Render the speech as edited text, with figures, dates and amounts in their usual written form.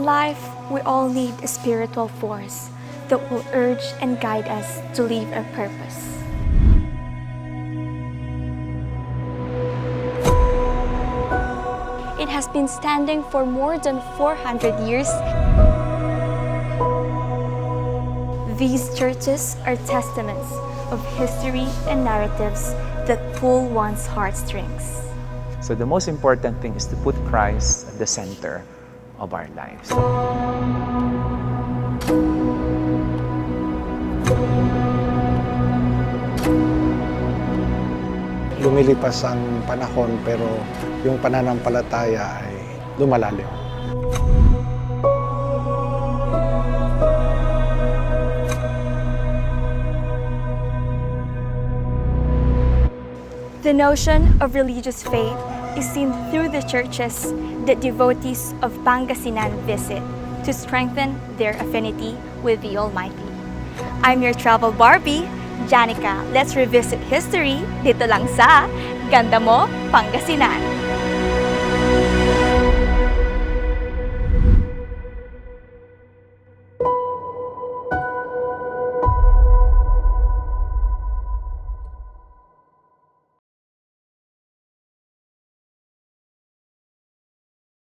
life, we all need a spiritual force that will urge and guide us to live our purpose. It has been standing for more than 400 years. These churches are testaments of history and narratives that pull one's heartstrings. So the most important thing is to put Christ at the center of our lives. Lumilipas ang panahon pero yung pananampalataya ay lumalalim. The notion of religious faith is seen through the churches that devotees of Pangasinan visit to strengthen their affinity with the Almighty. I'm your travel Barbie, Janica. Let's revisit history dito lang sa Ganda Mo, Pangasinan.